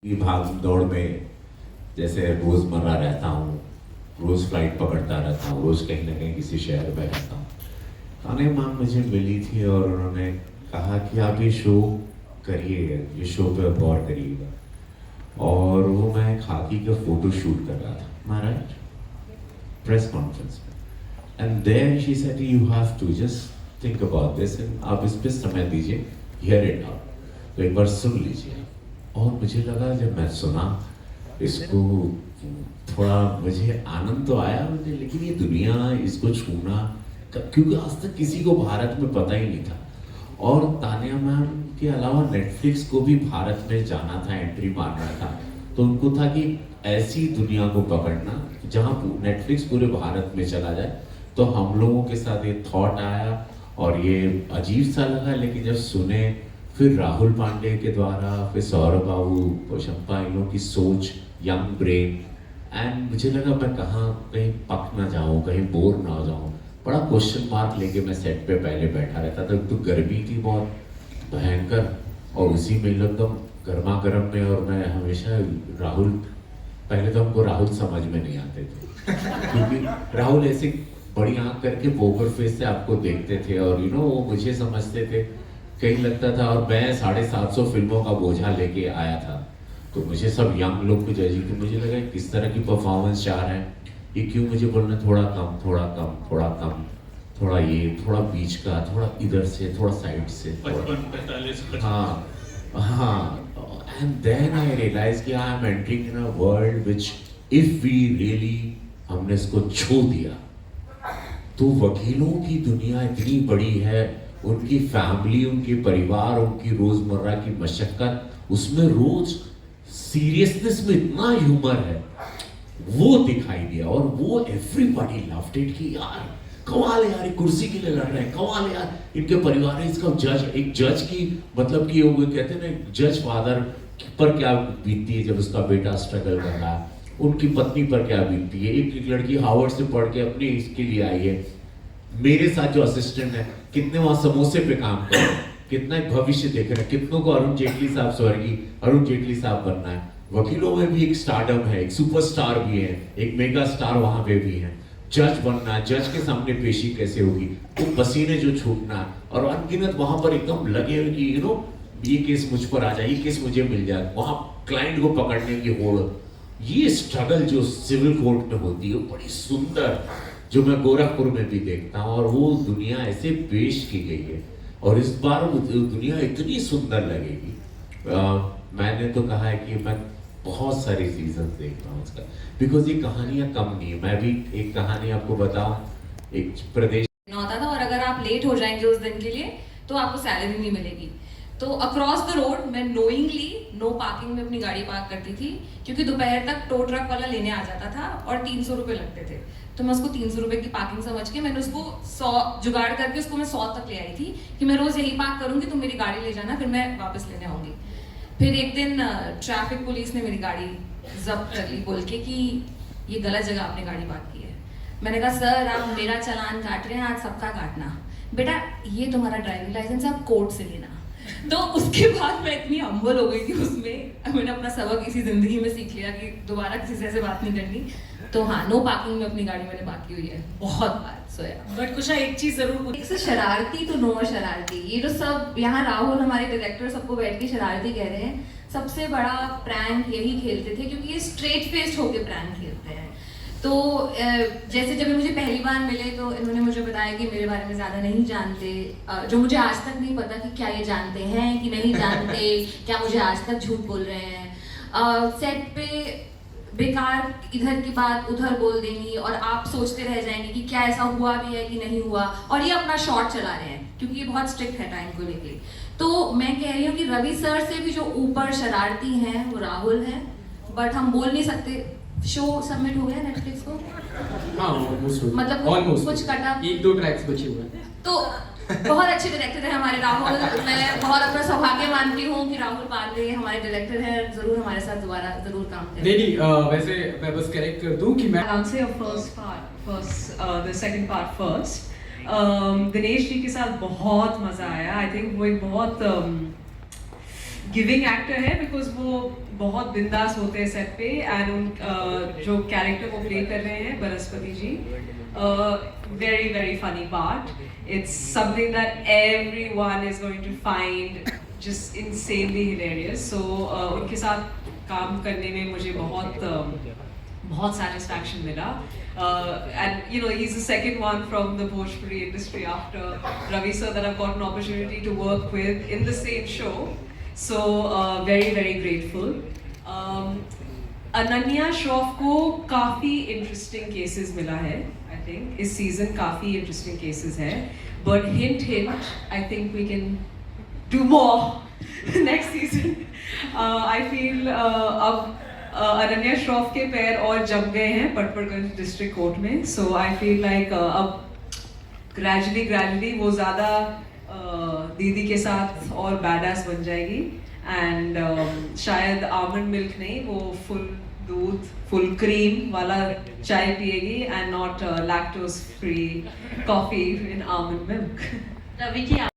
की भाग दौड़ में जैसे रोज़मर्रा रहता हूँ, रोज़ फ्लाइट पकड़ता रहता हूँ, रोज़ कहीं ना कहीं किसी शहर में रहता हूँ। ताने माम मुझे मिली थी और उन्होंने कहा कि आप ये शो करिए, ये शो पे गौर करिएगा। और वो मैं खाकी का फोटो शूट कर रहा था, महाराज, प्रेस कॉन्फ्रेंस में। And then she said you have to just think about this and आप इस पे समय दीजिए, हियर इट आउट, तो एक बार सुन लीजिए। और मुझे लगा जब मैं सुना इसको, थोड़ा मुझे आनंद तो आया मुझे, लेकिन ये दुनिया, इसको छूना, क्योंकि आज तक किसी को भारत में पता ही नहीं था। और तानिया मैम के अलावा नेटफ्लिक्स को भी भारत में जाना था, एंट्री मारना था, तो उनको था कि ऐसी दुनिया को पकड़ना जहाँ नेटफ्लिक्स पूरे भारत में चला जाए। तो हम लोगों के साथ ये थॉट आया और ये अजीब सा लगा, लेकिन जब सुने फिर राहुल पांडे के द्वारा, फिर सौरभ बाबू, पोशंपा, इन लोगों की सोच, यंग ब्रेन, एंड मुझे लगा मैं कहाँ कहीं पक ना जाऊँ, कहीं बोर ना हो जाऊँ। बड़ा क्वेश्चन मार्क लेके मैं सेट पे पहले बैठा रहता था, तो गर्मी थी बहुत भयंकर, और उसी में एकदम गर्मा गर्म में, और मैं हमेशा राहुल, पहले तो हमको राहुल समझ में नहीं आते थे क्योंकि राहुल ऐसे बड़ी आंख करके पोकर फेस से आपको देखते थे, और वो मुझे समझते थे, कहीं लगता था। और मैं 750 फिल्मों का बोझा लेके आया था, तो मुझे सब यंग लोग को जज, तो मुझे लगा किस तरह की परफॉर्मेंस चाह रहे हैं, ये क्यों मुझे बोलना थोड़ा कम, थोड़ा कम, थोड़ा कम, थोड़ा ये, थोड़ा बीच का, थोड़ा इधर से, थोड़ा साइड से, 55-45। हाँ हाँ। एंड देन आई रियलाइज कि I am entering in a world which if we really, हमने इसको छू दिया, तो वकीलों की दुनिया इतनी बड़ी है, उनकी फैमिली, उनके परिवार, उनकी रोजमर्रा की मशक्कत, उसमें रोज सीरियसनेस में इतना ह्यूमर है, वो दिखाई दिया। और वो एवरीबॉडी लव्ड इट कि यार कमाल है यार, ये कुर्सी के लिए लड़ रहे हैं, कमाल है यार, इनके परिवार है, इसका जज, एक जज की मतलब कि वो कहते हैं ना, जज फादर पर क्या बीतती है जब उसका बेटा स्ट्रगल कर रहा है, उनकी पत्नी पर क्या बीतती है। एक लड़की हार्वर्ड से पढ़ के अपने इसके लिए आई है, मेरे साथ जो असिस्टेंट है, कितने वहां समोसे पे काम कर रहे हैं, कितना एक भविष्य देख रहे हैं, कितनों को अरुण जेटली साहब, स्वर्गीय अरुण जेटली साहब बनना है। वकीलों में भी एक स्टारडम है, एक सुपरस्टार भी है, एक मेगा स्टार वहां पे भी है। जज बनना है, जज के सामने पेशी कैसे होगी, वो पसीने जो छूटना, और अनगिनत वहां पर एकदम लगे हुए कि ये केस मुझ पर आ जाए, ये केस मुझे मिल जाए, वहां क्लाइंट को पकड़ने की होड़, ये स्ट्रगल जो सिविल कोर्ट में होती है बड़ी सुंदर, जो मैं गोरखपुर में भी देखता हूँ, और वो दुनिया ऐसे पेश की गई है, और इस बार वो दुनिया इतनी सुंदर लगेगी। मैंने तो कहा है कि मैं बहुत सारे सीजन देखता हूँ उसका, बिकॉज ये कहानियाँ कम नहीं है। मैं भी एक कहानी आपको बताऊं, एक प्रदेश होता था, और अगर आप लेट हो जाएंगे उस दिन के लिए तो आपको सैलरी नहीं मिलेगी। तो अक्रॉस द रोड मैं नोइंगली नो पार्किंग में अपनी गाड़ी पार्क करती थी, क्योंकि दोपहर तक टो ट्रक वाला लेने आ जाता था और 300 रुपये लगते थे। तो मैं उसको 300 रुपये की पार्किंग समझ के मैंने उसको 100 जुगाड़ करके उसको मैं 100 तक ले आई थी कि मैं रोज यही पार्क करूंगी, तुम मेरी गाड़ी ले जाना, फिर मैं वापस लेने आऊंगी। फिर एक दिन ट्रैफिक पुलिस ने मेरी गाड़ी जब्त कर ली, बोल के कि ये गलत जगह आपने गाड़ी पार्क की है। मैंने कहा सर आप मेरा चालान काट रहे हैं, आज सबका काटना, बेटा ये तुम्हारा ड्राइविंग लाइसेंस आप कोर्ट से लेना। तो उसके बाद मैं इतनी हम्बल हो गई थी उसमें, मैंने अपना सबक इसी जिंदगी में सीख लिया कि दोबारा किसी से ऐसे बात नहीं करनी। तो हाँ, नो पार्किंग में अपनी गाड़ी मैंने पार्क की हुई है बहुत बार। सोया बट कुछ एक चीज जरूर, एक से शरारती तो नो शरारती, ये जो सब यहाँ राहुल हमारे डायरेक्टर सबको बैठ के शरारती कह रहे हैं, सबसे बड़ा प्रैंक यही खेलते थे, क्योंकि ये स्ट्रेट फेस्ड होके प्रैंक खेलते हैं। तो जैसे जब मुझे पहली बार मिले तो इन्होंने मुझे बताया कि मेरे बारे में ज़्यादा नहीं जानते, जो मुझे आज तक नहीं पता कि क्या ये जानते हैं कि नहीं जानते, क्या मुझे आज तक झूठ बोल रहे हैं। सेट पे बेकार इधर की बात उधर बोल देंगी और आप सोचते रह जाएंगे कि क्या ऐसा हुआ भी है कि नहीं हुआ, और ये अपना शॉट चला रहे हैं क्योंकि ये बहुत स्ट्रिक्ट है टाइम को लेके। तो मैं कह रही हूँ कि रवि सर से भी जो ऊपर शरारती हैं वो राहुल है, बट हम बोल नहीं सकते। शो सबमिट हो गया नेटफ्लिक्स को? हाँ, मतलब कुछ कटा, 1-2 ट्रैक्स बचे हुए हैं। तो बहुत अच्छे डायरेक्टर है हमारे राहुल। मैं बहुत अपना सौभाग्य मानती हूँ कि राहुल पांडे हमारे डायरेक्टर हैं, जरूर हमारे साथ दोबारा जरूर काम करें। नहीं, वैसे मैं बस करेक्ट कर दूं कि मैं I'll answer your the second part first. Dinesh ji के साथ बहुत मजा आया। आई थिंक वो एक बहुत गिविंग एक्टर है, बिकॉज वो बहुत बिंदास होते हैं सेट पे एंड उन जो कैरेक्टर वो प्ले कर रहे हैं Brihaspati ji, very very funny part. It's something that everyone is going to find just insanely hilarious. So उनके साथ काम करने में मुझे बहुत satisfaction मिला. And you know, he's the second one from the Bhojpuri industry after Ravi sir that I've got an opportunity to work with in the same show. So very very grateful. Ananya Shroff को काफ़ी interesting cases मिला है, I think इस season काफ़ी interesting cases है, but hint I think we can do more next season. I feel अब अनन्या श्रॉफ के पैर और जम गए हैं पटपड़गंज डिस्ट्रिक्ट कोर्ट में, सो आई फील लाइक अब ग्रेजुअली वो ज़्यादा दीदी के साथ और बैडास बन जाएगी. एंड शायद आमंड मिल्क नहीं, वो फुल दूध फुल क्रीम वाला चाय पिएगी and not lactose free coffee in almond milk. Ravi की